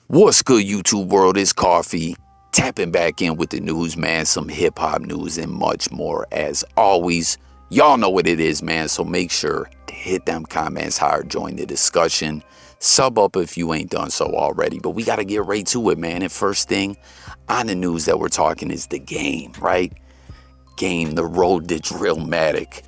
What's good, YouTube world? It's Coffee. Tapping back in with the news, man. Some hip-hop news and much more. As always, y'all know what it is, man. So make sure to hit them comments hard. Join the discussion. Sub up if you ain't done so already. But we got to get right to it, man. And first thing on the news that we're talking is the game, right? Game, the road to drill Matic.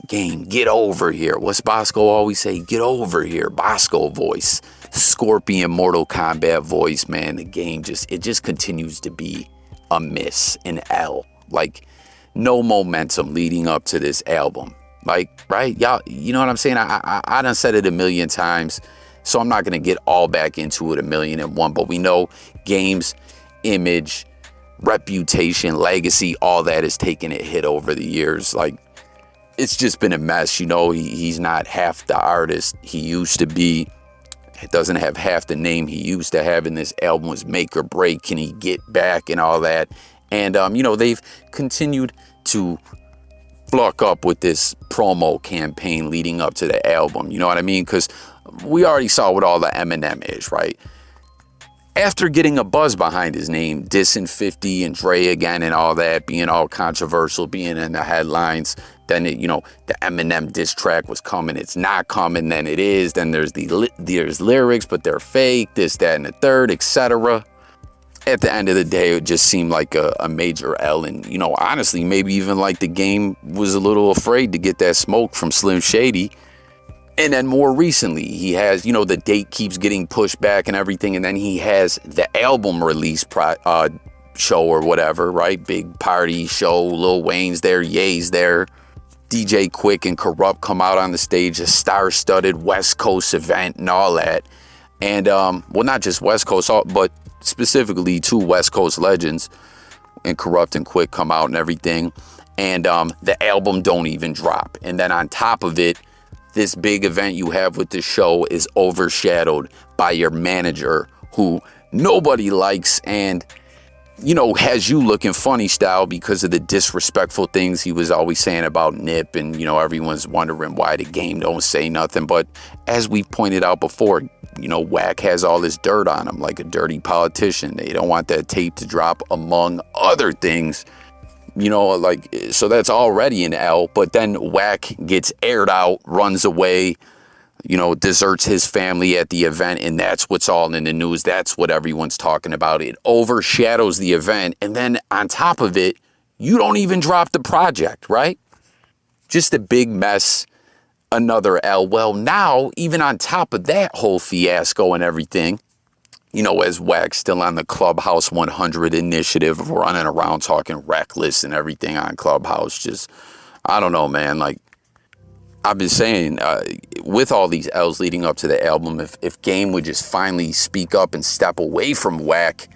Game, get over here. What's Bosco always say? Get over here. Bosco voice. Scorpion Mortal Kombat voice, man. The game just continues to be a miss, an L. Like, no momentum leading up to this album. Like, right? Y'all, you know what I'm saying? I done said it a million times, so I'm not going to get all back into it 1,000,001. But we know Game's image, reputation, legacy, all that is taking a hit over the years. Like, it's just been a mess. You know, he's not half the artist he used to be. It doesn't have half the name he used to have, and this album was make or break. Can he get back and all that? And, you know, they've continued to fluck up with this promo campaign leading up to the album. You know what I mean? Because we already saw what all the Eminem is, right? After getting a buzz behind his name, dissing 50 and Dre again and all that, being all controversial, being in the headlines, then it, you know, the Eminem diss track was coming, it's not coming, then it is, then there's lyrics, but they're fake, this, that, and the third, etc. At the end of the day, it just seemed like a major L, and, you know, honestly, maybe even like the game was a little afraid to get that smoke from Slim Shady. And then more recently, he has, you know, the date keeps getting pushed back and everything. And then he has the album release show or whatever, right? Big party show. Lil Wayne's there. Ye's there. DJ Quick and Corrupt come out on the stage. A star-studded West Coast event and all that. And, well, not just West Coast, but specifically two West Coast legends. And Corrupt and Quick come out and everything. And the album don't even drop. And then on top of it, this big event you have with the show is overshadowed by your manager who nobody likes and, you know, has you looking funny style because of the disrespectful things he was always saying about Nip. And, you know, everyone's wondering why the game don't say nothing. But as we pointed out before, you know, WACK has all this dirt on him like a dirty politician. They don't want that tape to drop, among other things. You know, like, so that's already an L, but then WACK gets aired out, runs away, you know, deserts his family at the event, and that's what's all in the news. That's what everyone's talking about. It overshadows the event, and then on top of it, you don't even drop the project, right? Just a big mess, another L. Well, now, even on top of that whole fiasco and everything, you know, as WACK's still on the Clubhouse 100 initiative, running around talking reckless and everything on Clubhouse. Just, I don't know, man. Like, I've been saying, with all these L's leading up to the album, if Game would just finally speak up and step away from WACK,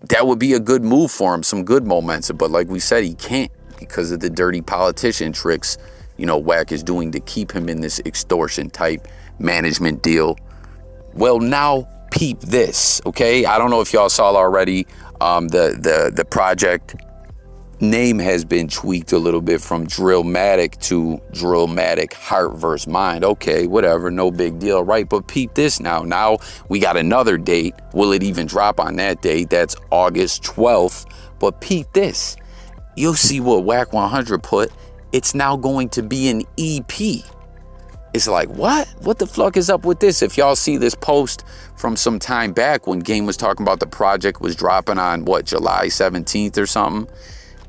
that would be a good move for him, some good momentum. But like we said, he can't because of the dirty politician tricks, you know, WACK is doing to keep him in this extortion type management deal. Well, now, peep this, okay? I don't know if y'all saw already. The project name has been tweaked a little bit from Drillmatic to Drillmatic Heart vs. Mind. Okay, whatever, no big deal, right? But peep this now. Now we got another date. Will it even drop on that date? That's August 12th. But peep this. You'll see what WACK100 put. It's now going to be an EP. It's like, what? What the fuck is up with this? If y'all see this post from some time back when Game was talking about the project was dropping on, what, July 17th or something,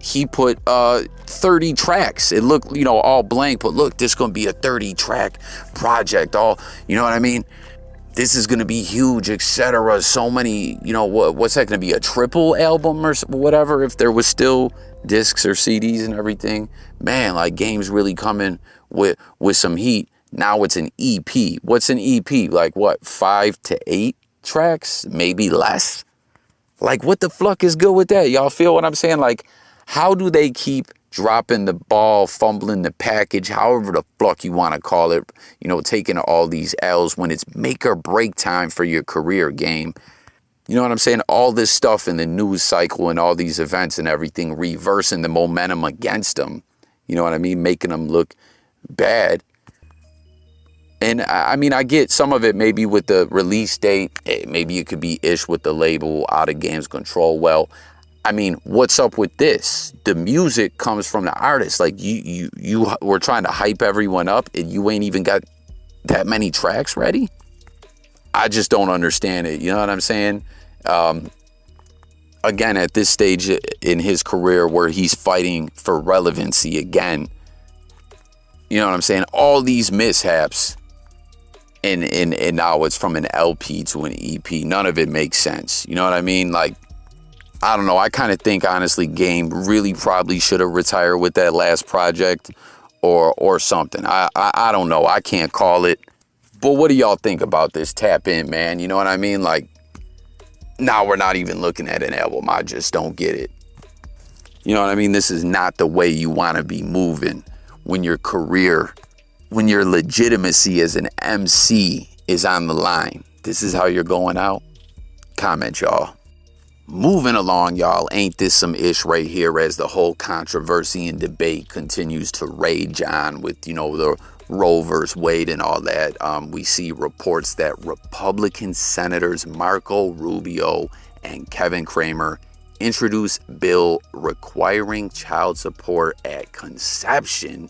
he put 30 tracks. It looked, you know, all blank, but look, this is going to be a 30-track project. All, you know what I mean? This is going to be huge, etc. So many, you know, what's that going to be, a triple album or whatever, if there was still discs or CDs and everything? Man, like, Game's really coming with some heat. Now it's an EP. What's an EP? Like, what, 5 to 8 tracks? Maybe less? Like, what the fuck is good with that? Y'all feel what I'm saying? Like, how do they keep dropping the ball, fumbling the package, however the fuck you want to call it, you know, taking all these L's when it's make or break time for your career, Game? You know what I'm saying? All this stuff in the news cycle and all these events and everything, reversing the momentum against them. You know what I mean? Making them look bad. And I mean, I get some of it maybe with the release date. Maybe it could be ish with the label Out of Game's control. Well, I mean, what's up with this? The music comes from the artist. Like you were trying to hype everyone up and you ain't even got that many tracks ready. I just don't understand it. You know what I'm saying? Again, at this stage in his career where he's fighting for relevancy again, you know what I'm saying? All these mishaps. And now it's from an LP to an EP. None of it makes sense. You know what I mean? Like, I don't know. I kind of think, honestly, Game really probably should have retired with that last project or something. I don't know. I can't call it. But what do y'all think about this? Tap in, man. You know what I mean? Like, now we're not even looking at an album. I just don't get it. You know what I mean? This is not the way you want to be moving when your career, when your legitimacy as an MC is on the line. This is how you're going out? Comment, y'all. Moving along, y'all. Ain't this some ish right here as the whole controversy and debate continues to rage on with, you know, the Roe versus Wade and all that. We see reports that Republican Senators Marco Rubio and Kevin Cramer introduced bill requiring child support at conception.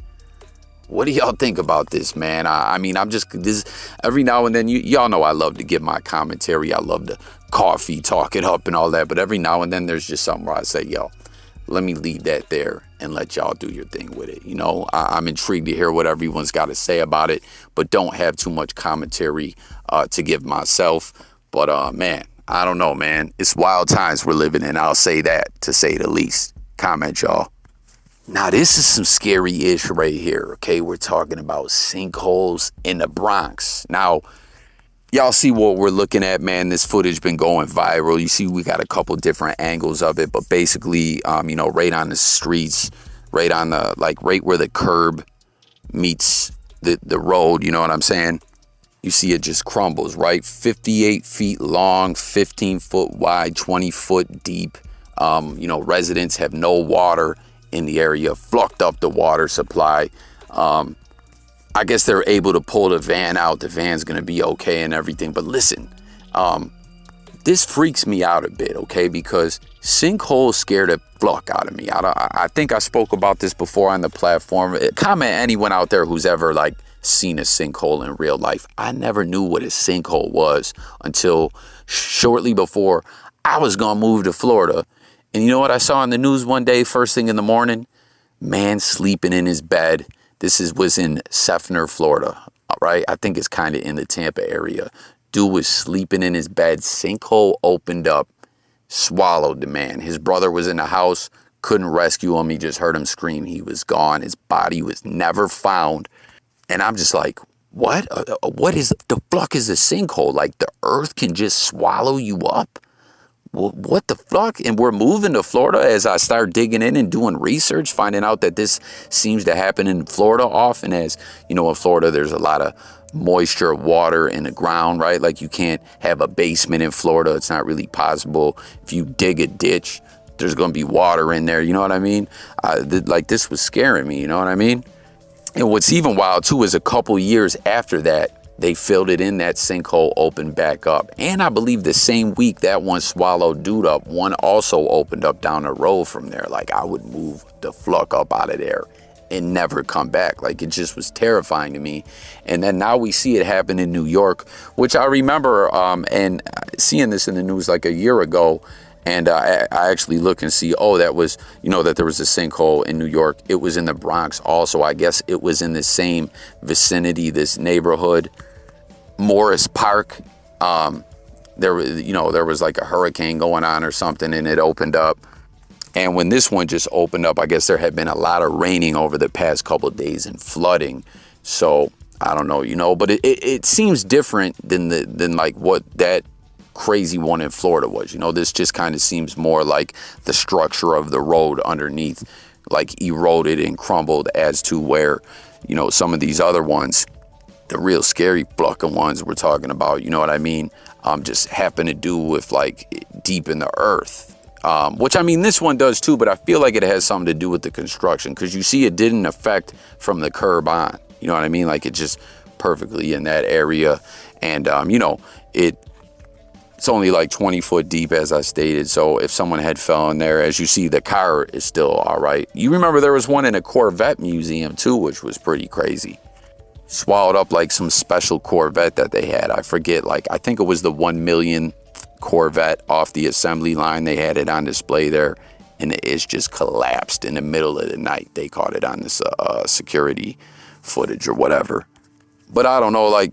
What do y'all think about this, man? I mean, I'm just, this every now and then, y'all know I love to give my commentary. I love to coffee, talk it up and all that. But every now and then there's just something where I say, yo, let me leave that there and let y'all do your thing with it. You know, I'm intrigued to hear what everyone's got to say about it, but don't have too much commentary to give myself. But man, I don't know, man. It's wild times we're living in. I'll say that, to say the least. Comment, y'all. Now, this is some scary-ish right here, okay? We're talking about sinkholes in the Bronx. Now, y'all see what we're looking at, man. This footage been going viral. You see we got a couple different angles of it, but basically, you know, right on the streets, right on the, like, right where the curb meets the road, you know what I'm saying? You see it just crumbles, right? 58 feet long, 15 foot wide, 20 foot deep. You know, residents have no water in the area, flucked up the water supply. I guess they're able to pull the van out. The van's gonna be okay and everything. But listen, this freaks me out a bit, okay? Because Sinkhole scared the fuck out of me. I think I spoke about this before on the platform. Comment anyone out there who's ever like seen a sinkhole in real life. I never knew what a sinkhole was until shortly before I was gonna move to Florida. And you know what I saw on the news one day, first thing in the morning? Man sleeping in his bed. Was in Seffner, Florida, right? I think it's kind of in the Tampa area. Dude was sleeping in his bed. Sinkhole opened up, swallowed the man. His brother was in the house, couldn't rescue him. He just heard him scream. He was gone. His body was never found. And I'm just like, what? What is the fuck is a sinkhole? Like the earth can just swallow you up? What the fuck? And we're moving to Florida as I start digging in and doing research, finding out that this seems to happen in Florida often. As you know, in Florida, there's a lot of moisture, water in the ground, right? Like you can't have a basement in Florida. It's not really possible. If you dig a ditch, there's going to be water in there. You know what I mean? Like this was scaring me. You know what I mean? And what's even wild too is a couple years after that, they filled it in, that sinkhole opened back up. And I believe the same week that one swallowed dude up, one also opened up down the road from there. Like I would move the fuck up out of there and never come back. Like it just was terrifying to me. And then now we see it happen in New York, which I remember and seeing this in the news like a year ago. And I actually look and see, oh, that was, you know, that there was a sinkhole in New York. It was in the Bronx also. I guess it was in the same vicinity, this neighborhood, Morris Park. There was like a hurricane going on or something and it opened up. And when this one just opened up, I guess there had been a lot of raining over the past couple of days and flooding. So I don't know, you know, but it seems different than like what that crazy one in Florida was. You know, this just kind of seems more like the structure of the road underneath like eroded and crumbled, as to where, you know, some of these other ones, the real scary plucking ones we're talking about, you know what I mean, just happen to do with like deep in the earth, which I mean this one does too, but I feel like it has something to do with the construction, because you see it didn't affect from the curb on, you know what I mean, like it just perfectly in that area. And, you know, it's only like 20 foot deep, as I stated. So if someone had fell in there, as you see, the car is still all right. You remember there was one in a Corvette museum too, which was pretty crazy. Swallowed up like some special Corvette that they had. I forget, like, I think it was the 1 million Corvette off the assembly line. They had it on display there, and it's just collapsed in the middle of the night. They caught it on this security footage or whatever. But I don't know, like,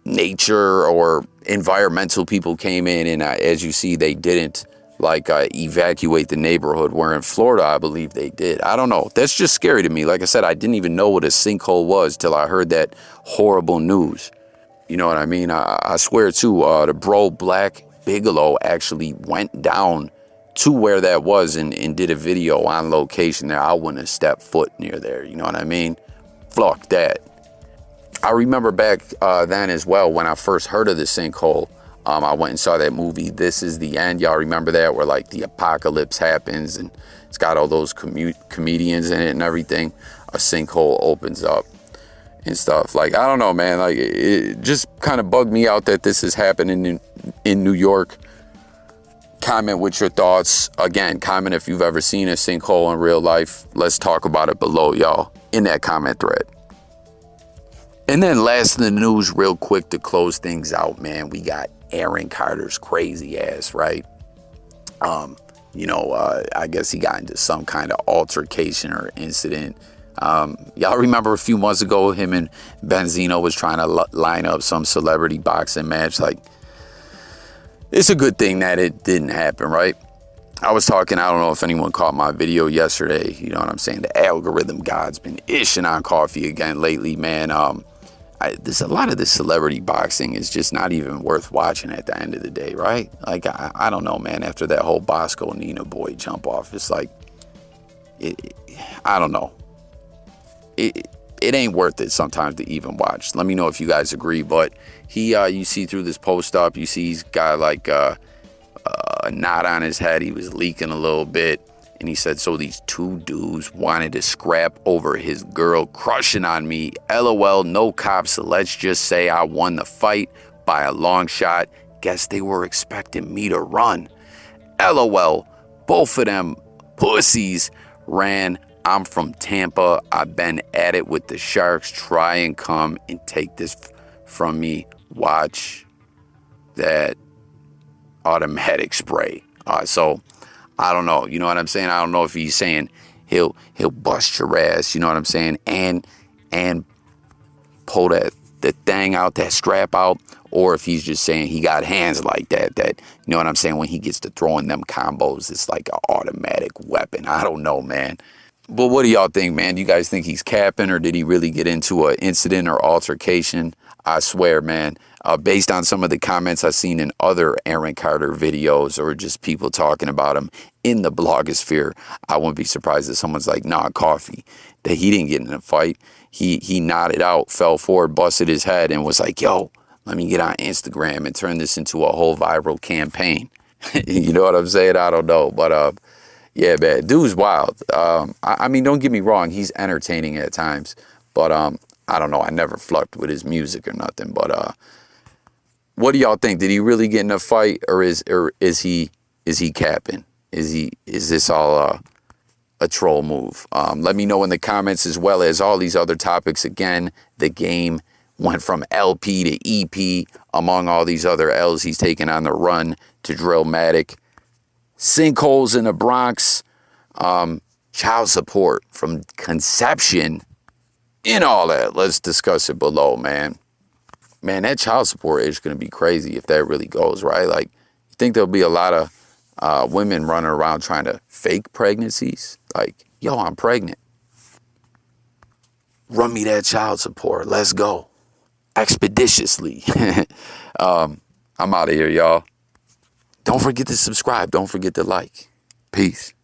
nature or environmental people came in, and as you see, they didn't like evacuate the neighborhood, where in Florida I believe they did. I don't know, that's just scary to me. Like I said, I didn't even know what a sinkhole was till I heard that horrible news. You know what I mean? I swear too, the bro Black Bigalow actually went down to where that was and did a video on location there. I wouldn't have stepped foot near there, you know what I mean? Fuck that. I remember back then as well, when I first heard of the sinkhole, I went and saw that movie, This Is the End. Y'all remember that, where like the apocalypse happens and it's got all those comedians in it and everything. A sinkhole opens up and stuff. Like, I don't know, man. Like, it just kind of bugged me out that this is happening in New York. Comment with your thoughts. Again, comment if you've ever seen a sinkhole in real life. Let's talk about it below, y'all, in that comment thread. And then last in the news, real quick to close things out, man, we got Aaron Carter's crazy ass, right? You know, I guess he got into some kind of altercation or incident. Y'all remember a few months ago, him and Benzino was trying to line up some celebrity boxing match. Like, it's a good thing that it didn't happen, right? I was talking, I don't know if anyone caught my video yesterday. You know what I'm saying? The algorithm god's been ishing on coffee again lately, man. There's a lot of this celebrity boxing is just not even worth watching at the end of the day, right? Like, I don't know, man. After that whole Bosco Nina boy jump off, it's like, I don't know. It ain't worth it sometimes to even watch. Let me know if you guys agree. But you see through this post up, you see he's got like a knot on his head. He was leaking a little bit. And he said, so these two dudes wanted to scrap over his girl crushing on me. LOL, no cops, so let's just say I won the fight by a long shot. Guess they were expecting me to run. LOL, both of them pussies ran. I'm from Tampa. I've been at it with the Sharks. Try and come and take this from me. Watch that automatic spray. So I don't know. You know what I'm saying? I don't know if he's saying he'll bust your ass. You know what I'm saying? And pull the thing out, that strap out, or if he's just saying he got hands like that. That, you know what I'm saying? When he gets to throwing them combos, it's like an automatic weapon. I don't know, man. But what do y'all think, man? Do you guys think he's capping, or did he really get into an incident or altercation? I swear, man, based on some of the comments I've seen in other Aaron Carter videos or just people talking about him in the blogosphere, I wouldn't be surprised if someone's like, nah, coffee, that he didn't get in a fight. He nodded out, fell forward, busted his head, and was like, yo, let me get on Instagram and turn this into a whole viral campaign. You know what I'm saying? I don't know. But yeah, man, dude's wild. I mean, don't get me wrong. He's entertaining at times. But I don't know. I never flucked with his music or nothing. But what do y'all think? Did he really get in a fight, or is he capping? Is this all a troll move? Let me know in the comments, as well as all these other topics. Again, the game went from LP to EP, among all these other L's he's taken on the run to drill Matic. Sinkholes in the Bronx, child support from conception, and all that. Let's discuss it below, man. Man, that child support is going to be crazy if that really goes, right? Like, you think there'll be a lot of women running around trying to fake pregnancies? Like, yo, I'm pregnant. Run me that child support. Let's go. Expeditiously. I'm out of here, y'all. Don't forget to subscribe. Don't forget to like. Peace.